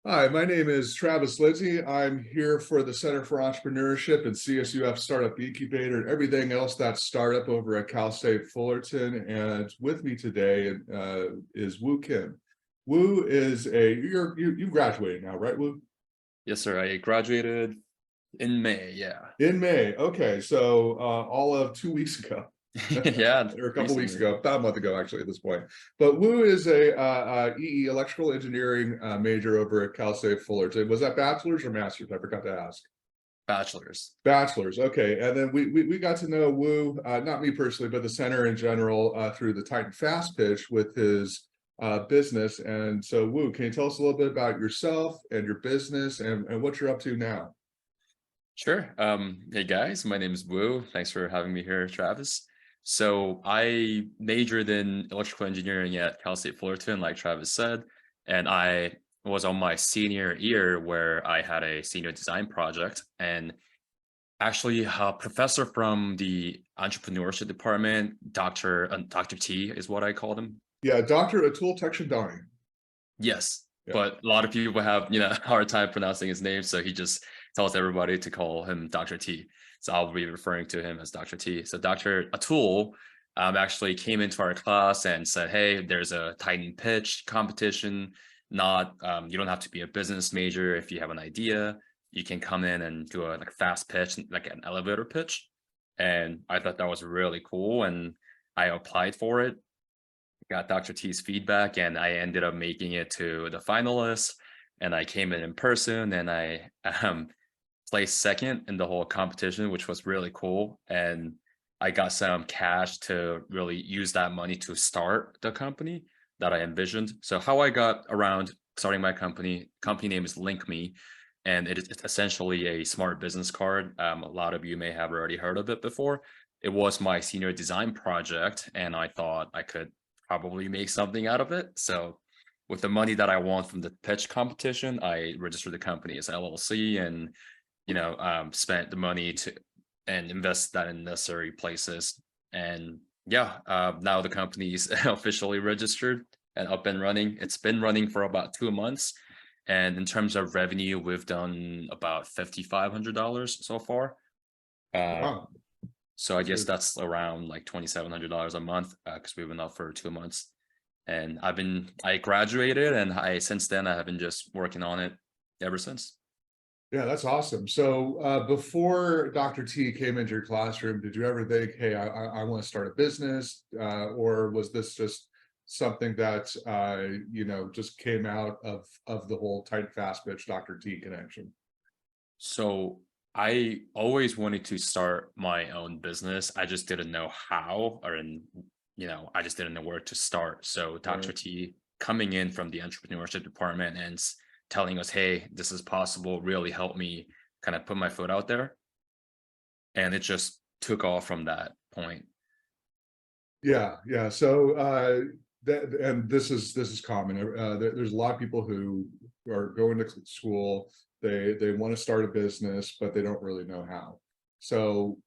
Hi, my name is Travis Lindsay. I'm here for the Center for Entrepreneurship and CSUF Startup Incubator and everything else that's startup over at Cal State Fullerton. And with me today is Woo Kim. Woo is you graduated now, right, Woo? Yes, sir. I graduated in May. Yeah. In May. Okay, so all of 2 weeks ago. Yeah, Or a couple weeks recently. ago, about a month ago, actually, at this point. But Wu is a EE electrical engineering major over at Cal State Fullerton. Was that bachelor's or master's? I forgot to ask. Bachelor's. Bachelor's, okay. And then we got to know Wu, not me personally, but the center in general through the Titan Fast Pitch with his business. And so, Wu, can you tell us a little bit about yourself and your business and what you're up to now? Sure. Hey guys, my name is Wu. Thanks for having me here, Travis. So I majored in electrical engineering at Cal State Fullerton, like Travis said, and I was on my senior year where I had a senior design project, and actually a professor from the entrepreneurship department, Dr. T is what I called him. Yeah, Dr. Atul Teckchandani. Yes, Yeah. but a lot of people have, a hard time pronouncing his name, so he just tells everybody to call him Dr. T. So I'll be referring to him as Dr. T. So Dr. Atul actually came into our class and said, "Hey, there's a Titan pitch competition. Not you don't have to be a business major if you have an idea. You can come in and do a fast pitch, like an elevator pitch." And I thought that was really cool, and I applied for it, got Dr. T's feedback, and I ended up making it to the finalists. And I came in person, and I placed second in the whole competition, which was really cool. And I got some cash to really use that money to start the company that I envisioned. So how I got around starting my company name is LynkMe, and it's essentially a smart business card. A lot of you may have already heard of it before. It was my senior design project, and I thought I could probably make something out of it. So with the money that I won from the pitch competition, I registered the company as LLC and, spent the money to and invest that in necessary places. And yeah, now the company is officially registered and up and running. It's been running for about 2 months. And in terms of revenue, we've done about $5,500 so far. Uh, Wow. so I guess So that's around like $2,700 a month because we've been up for 2 months. And I graduated, and since then I have been just working on it ever since. yeah, that's awesome. So before Dr. T came into your classroom, did you ever think, hey, I want to start a business? Or was this just something that just came out of the whole tight fast pitch Dr. T connection? So I always wanted to start my own business. I just didn't know how, I just didn't know where to start. So Dr. Right. T coming in from the entrepreneurship department and telling us, hey, this is possible, really helped me kind of put my foot out there. And it just took off from that point. Yeah, yeah. So and this is common. There's a lot of people who are going to school. They want to start a business, but they don't really know how. So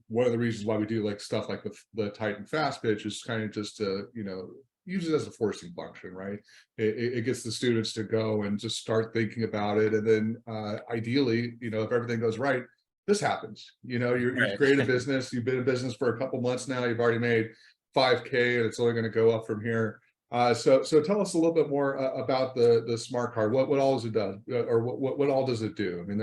one of the reasons why we do like stuff like the Titan Fast Pitch is kind of just to use it as a forcing function, right? It gets the students to go and just start thinking about it, and then ideally, if everything goes right, this happens. You've Right. created a business, you've been in business for a couple months now, you've already made 5K, and it's only going to go up from here. So tell us a little bit more about the smart card. What all does it do, or what all does it do? I mean,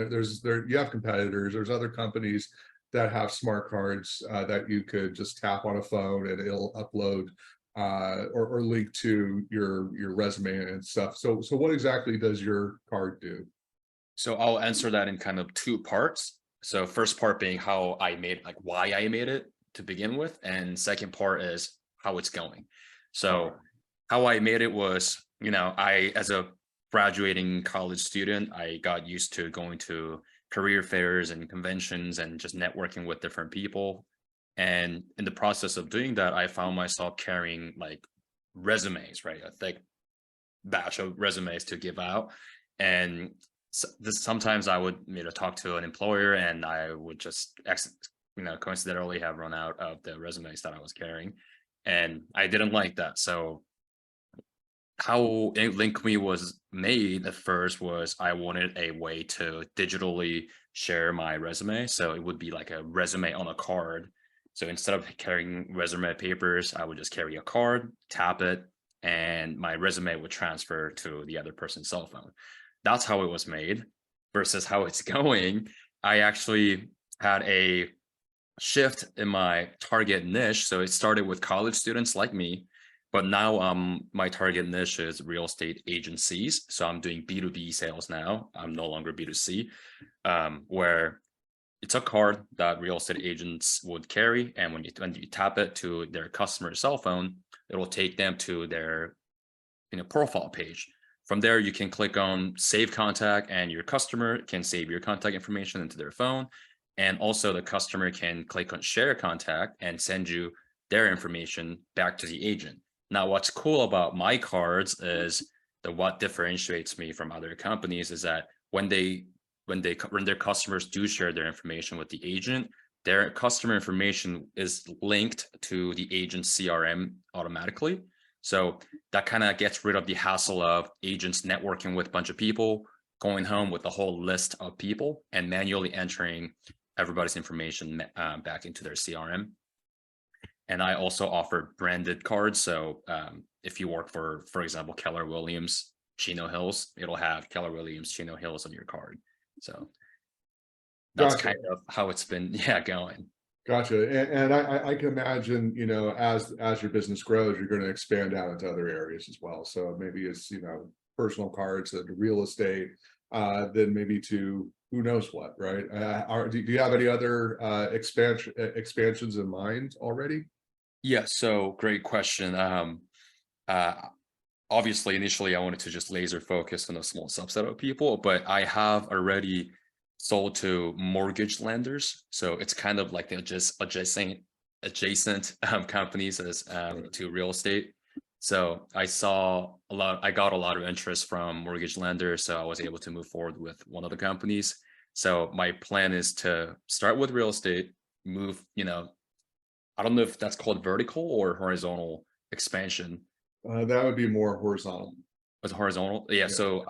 you have competitors. There's other companies that have smart cards that you could just tap on a phone and it'll upload or link to your resume and stuff. So what exactly does your card do? So I'll answer that in kind of two parts. So first part being how I made, like why I made it to begin with, and second part is how it's going. All So right. how I made it was, I as a graduating college student, I got used to going to career fairs and conventions and just networking with different people. And in the process of doing that, I found myself carrying like resumes, right? A thick batch of resumes to give out. And sometimes I would, talk to an employer, and I would just, coincidentally have run out of the resumes that I was carrying. And I didn't like that. So how LynkMe was made at first was I wanted a way to digitally share my resume. So it would be like a resume on a card. So instead of carrying resume papers, I would just carry a card, tap it, and my resume would transfer to the other person's cell phone. That's how it was made versus how it's going. I actually had a shift in my target niche. So it started with college students like me, but now my target niche is real estate agencies. So I'm doing B2B sales now. I'm no longer B2C, where it's a card that real estate agents would carry. And when you tap it to their customer cell phone, it will take them to their profile page. From there, you can click on save contact and your customer can save your contact information into their phone. And also the customer can click on share contact and send you their information back to the agent. Now, what's cool about my cards is that what differentiates me from other companies is that when their customers do share their information with the agent, their customer information is linked to the agent's CRM automatically. So that kind of gets rid of the hassle of agents networking with a bunch of people, going home with a whole list of people and manually entering everybody's information back into their CRM. And I also offer branded cards. So if you work for example, Keller Williams, Chino Hills, it'll have Keller Williams, Chino Hills on your card. So that's Gotcha. kind of how it's been, going. Gotcha. And I can imagine, as your business grows, you're going to expand out into other areas as well. So maybe it's, personal cards and real estate, then maybe to who knows what, right? Do you have any other expansions in mind already? Yeah, so great question. Uh, Obviously, initially, I wanted to just laser focus on a small subset of people, but I have already sold to mortgage lenders. So it's kind of like the just adjacent companies as to real estate. So I got a lot of interest from mortgage lenders. So I was able to move forward with one of the companies. So my plan is to start with real estate, move, I don't know if that's called vertical or horizontal expansion. That would be more horizontal. It's horizontal. Yeah. Yeah. So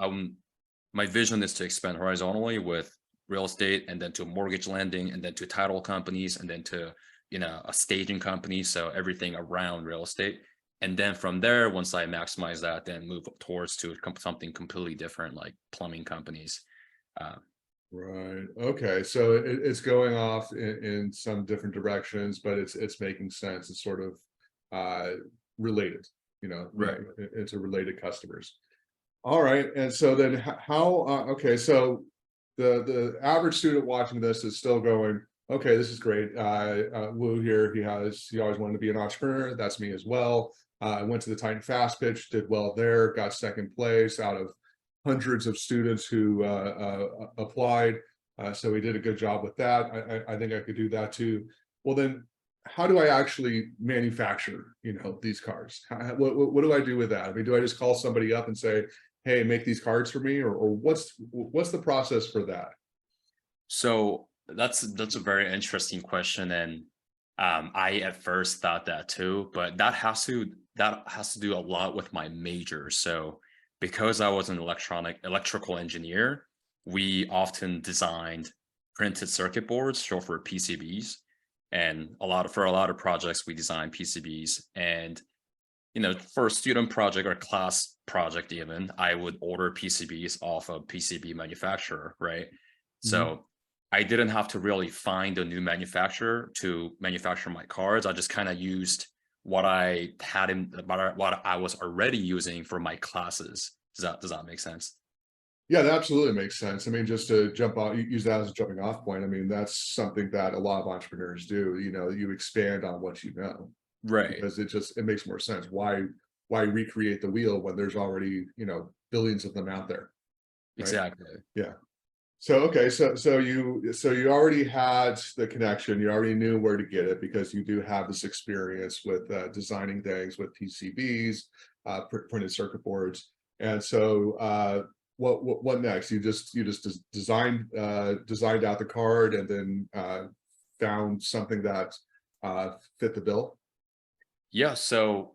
my vision is to expand horizontally with real estate and then to mortgage lending and then to title companies and then to, a staging company. So everything around real estate. And then from there, once I maximize that, then move towards to something completely different, like plumbing companies. Right. Okay. So it's going off in some different directions, but it's making sense. It's sort of related, Right. into related customers. All right. And so then how, okay. So the average student watching this is still going, okay, this is great. Wu here, he always wanted to be an entrepreneur. That's me as well. I went to the Titan Fast Pitch, did well there, got second place out of hundreds of students who applied. So we did a good job with that. I think I could do that too. Well, then how do I actually manufacture, these cards? What do I do with that? I mean, do I just call somebody up and say, hey, make these cards for me, or what's the process for that? So that's a very interesting question, and I at first thought that too, but that has to do a lot with my major. So because I was an electrical engineer, we often designed printed circuit boards, short for PCBs, and for a lot of projects we design PCBs. And for a student project or class project, even I would order PCBs off a PCB manufacturer, right? So I didn't have to really find a new manufacturer to manufacture my cards. I just kind of used what I had what I was already using for my classes. Does that make sense? Yeah, that absolutely makes sense. I mean, just to jump off, use that as a jumping off point. I mean, that's something that a lot of entrepreneurs do. You expand on what you know, Right. because it makes more sense. Why recreate the wheel when there's already, billions of them out there, right? Exactly. Yeah. So okay, so you already had the connection. You already knew where to get it because you do have this experience with designing things with PCBs, printed circuit boards, and so what next? You just designed out the card and then found something that fit the bill. Yeah. So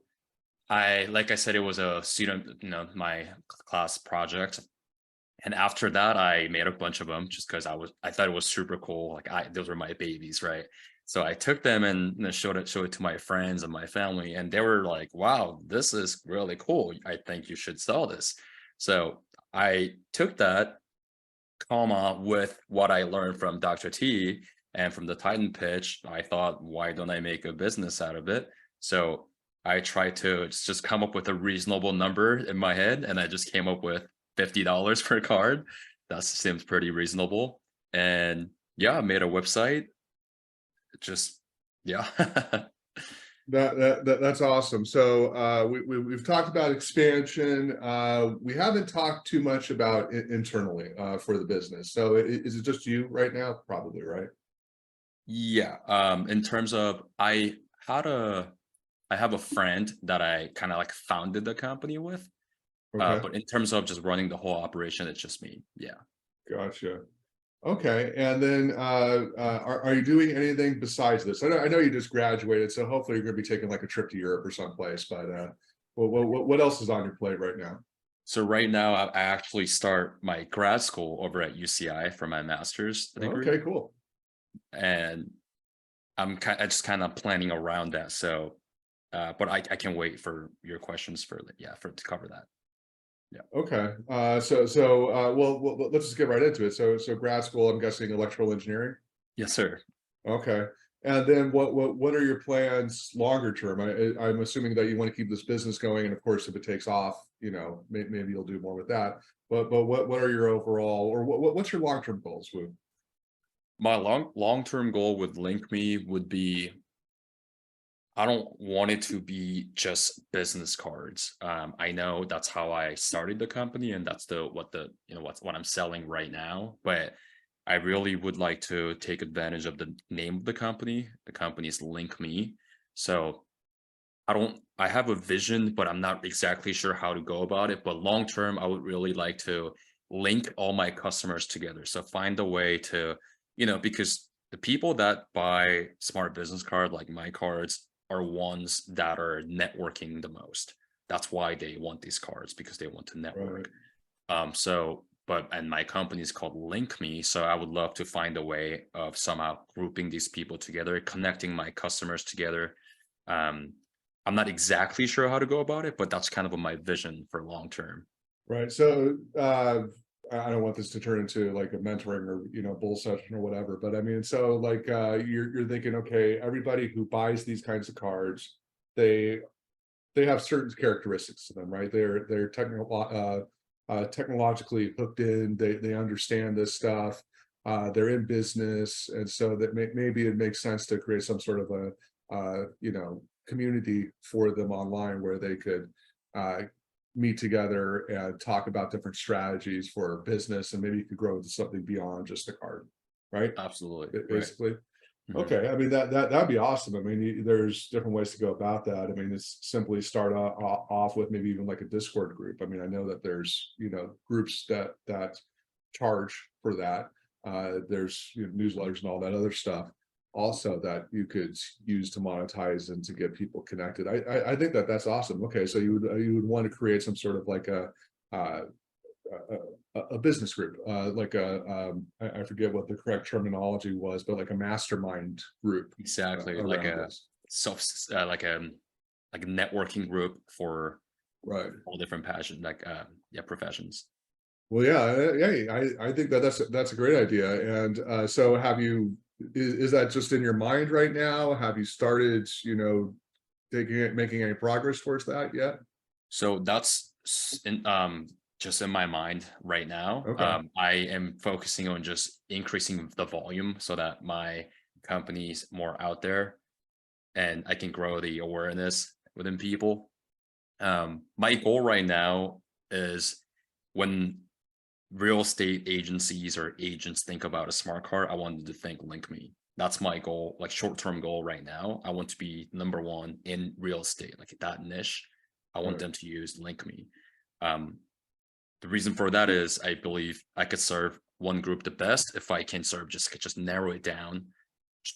like I said, it was a student, my class project. And after that, I made a bunch of them just because I thought it was super cool. Like those were my babies, right? So I took them and showed it to my friends and my family, and they were like, "Wow, this is really cool. I think you should sell this." So I took that, comma, with what I learned from Dr. T and from the Titan pitch. I thought, why don't I make a business out of it? So I tried to just come up with a reasonable number in my head, and I just came up with $50 per card. That seems pretty reasonable. And yeah, I made a website. Just yeah. That's awesome. So we've talked about expansion. We haven't talked too much about internally for the business. So is it just you right now? Probably, right? Yeah. In terms of I have a friend that I kind of like founded the company with. Okay, But in terms of just running the whole operation, it's just me. Yeah. gotcha. Okay, and then are you doing anything besides this? I know you just graduated, so hopefully you're going to be taking like a trip to Europe or someplace. But what else is on your plate right now? So right now, I actually start my grad school over at UCI for my master's degree, Okay, cool. and I just kind of planning around that. So, but I can wait for your questions for to cover that. Yeah. Okay, well, let's just get right into it. So grad school, I'm guessing electrical engineering. Yes, sir. Okay, and then what are your plans longer term? I'm assuming that you want to keep this business going, and of course, if it takes off, maybe you'll do more with that. But what are your overall, or what's your long term goals with? My long term goal with LynkMe would be, I don't want it to be just business cards. I know that's how I started the company, and that's what I'm selling right now. But I really would like to take advantage of the name of the company. The company is LynkMe. So I have a vision, but I'm not exactly sure how to go about it. But long term, I would really like to link all my customers together. So find a way to, because the people that buy smart business card, like my cards, are ones that are networking the most. That's why they want these cards, because they want to Right. network. And my company is called LynkMe. So I would love to find a way of somehow grouping these people together, connecting my customers together. Um, I'm not exactly sure how to go about it, but that's kind of my vision for long term. Right. So I don't want this to turn into like a mentoring or bull session or whatever, but I mean, so like you're thinking, okay, everybody who buys these kinds of cards, they they have certain characteristics to them, right? They're technologically hooked in. They understand this stuff. They're in business, and so that maybe it makes sense to create some sort of a community for them online where they could uh, meet together and talk about different strategies for business, and maybe you could grow into something beyond just a card, right? Absolutely. Right. Basically. Mhm. Okay, I mean that'd be awesome. I mean, there's different ways to go about that. I mean, it's simply start off with maybe even like a Discord group. I mean, I know that there's groups that charge for that. There's newsletters and all that other stuff also that you could use to monetize and to get people connected. I think that's awesome. Okay, so you would want to create some sort of like uh, a business group, like I forget what the correct terminology was, but like a mastermind group Exactly. Like around a this. self, like a networking group for Right. all different passion, professions. Well, yeah, yeah. I think that's a great idea. And so, is that just in your mind right now? Have you started, making any progress towards that yet? So that's just in my mind right now. Okay. I am focusing on just increasing the volume so that my company's more out there and I can grow the awareness within people. My goal right now is, when real estate agencies or agents think about a smart card, I want them to think LynkMe. That's my goal, like short-term goal right now. I want to be number one in real estate, like that niche. I want Right. them to use LynkMe. Um, the reason for that is I believe I could serve one group the best if I can serve just narrow it down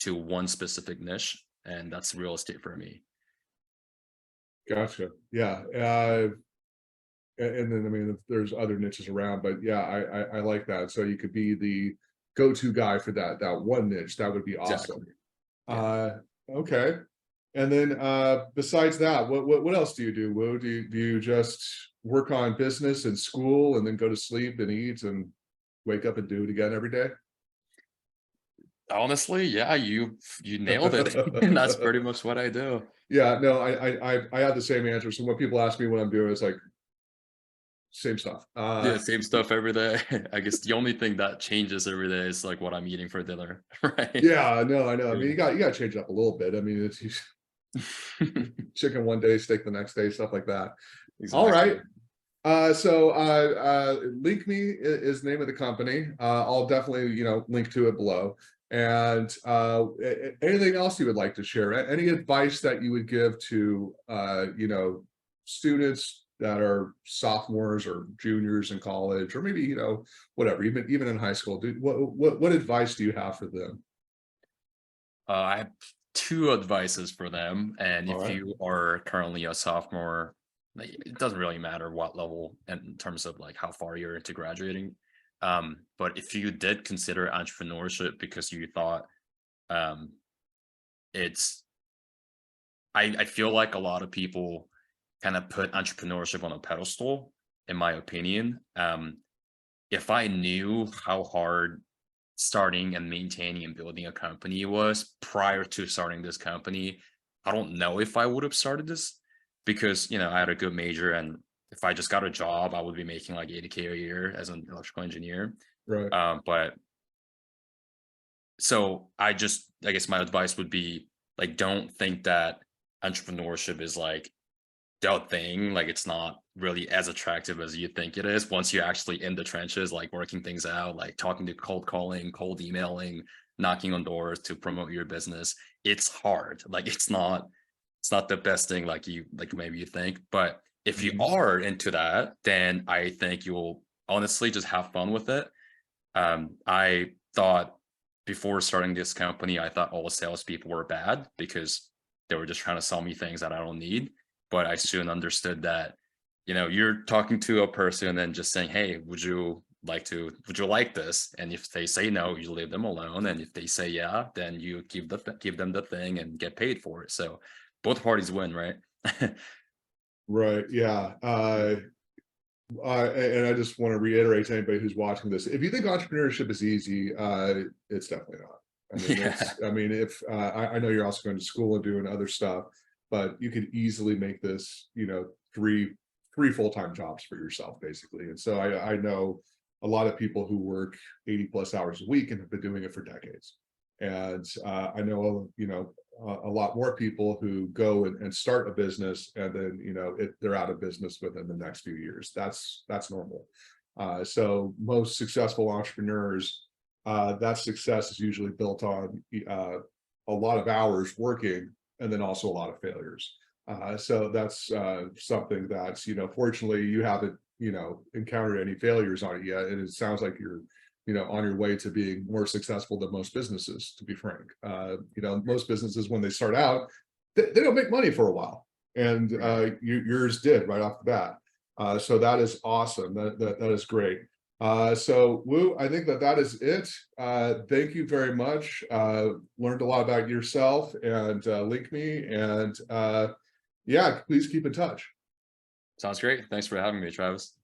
to one specific niche, and that's real estate for me. Gotcha. Yeah. And then, I mean, there's other niches around, but yeah, I like that. So you could be the go-to guy for that one niche. That would be awesome. Exactly. Yeah. Uh, okay. And then besides that, what else do you do, Wu? Do you just work on business and school and then go to sleep and eat and wake up and do it again every day? Honestly, yeah, you nailed it. That's pretty much what I do. Yeah, no, I have the same answer. So when people ask me what I'm doing, it's like same stuff. Yeah, same stuff every day. I guess the only thing that changes every day is like what I'm eating for dinner, right? Yeah, no, I know. I mean, Yeah. you got to change it up a little bit. I mean, it's chicken one day, steak the next day, stuff like that. All Exactly. right. LynkMe is the name of the company. I'll definitely, link to it below. And anything else you would like to share? Any advice that you would give to, students that are sophomores or juniors in college, or maybe, whatever, even in high school? What advice do you have for them? I have two advices for them, and All if right. you are currently a sophomore, like, it doesn't really matter what level in terms of like how far you're into graduating. But if you did consider entrepreneurship because you thought um, it's, I feel like a lot of people kind of put entrepreneurship on a pedestal, in my opinion. If I knew how hard starting and maintaining and building a company was prior to starting this company, I don't know if I would have started this because, I had a good major, and if I just got a job, I would be making like 80K a year as an electrical engineer. Right. But so I guess my advice would be like, don't think that entrepreneurship is like the thing. Like, it's not really as attractive as you think it is once you're actually in the trenches, like working things out, like talking to cold calling, cold emailing, knocking on doors to promote your business. It's hard. Like, it's not the best thing like maybe you think. But if you Mhm. are into that, then I think you'll honestly just have fun with it. I thought before starting this company, I thought all salespeople were bad because they were just trying to sell me things that I don't need. But I soon understood that, you're talking to a person and then just saying, "Hey, would you like this?" And if they say no, you leave them alone. And if they say yeah, then you give them the thing and get paid for it. So both parties win, right? Right. Yeah. And I just want to reiterate to anybody who's watching this: if you think entrepreneurship is easy, it's definitely not. I mean, Yeah. if I know you're also going to school and doing other stuff, but you could easily make this, three full-time jobs for yourself, basically. And so I know a lot of people who work 80 plus hours a week and have been doing it for decades. And I know, a lot more people who go and start a business, and then, they're out of business within the next few years. That's normal. So most successful entrepreneurs, that success is usually built on a lot of hours working, and then also a lot of failures. So that's something that's, fortunately you haven't, encountered any failures on it yet. And it sounds like you're, on your way to being more successful than most businesses, to be frank. Most businesses, when they start out, they don't make money for a while. And yours did right off the bat. So that is awesome. That is great. So Wu, I think that is it. Thank you very much. Learned a lot about yourself and LynkMe, and yeah, please keep in touch. Sounds great. Thanks for having me, Travis.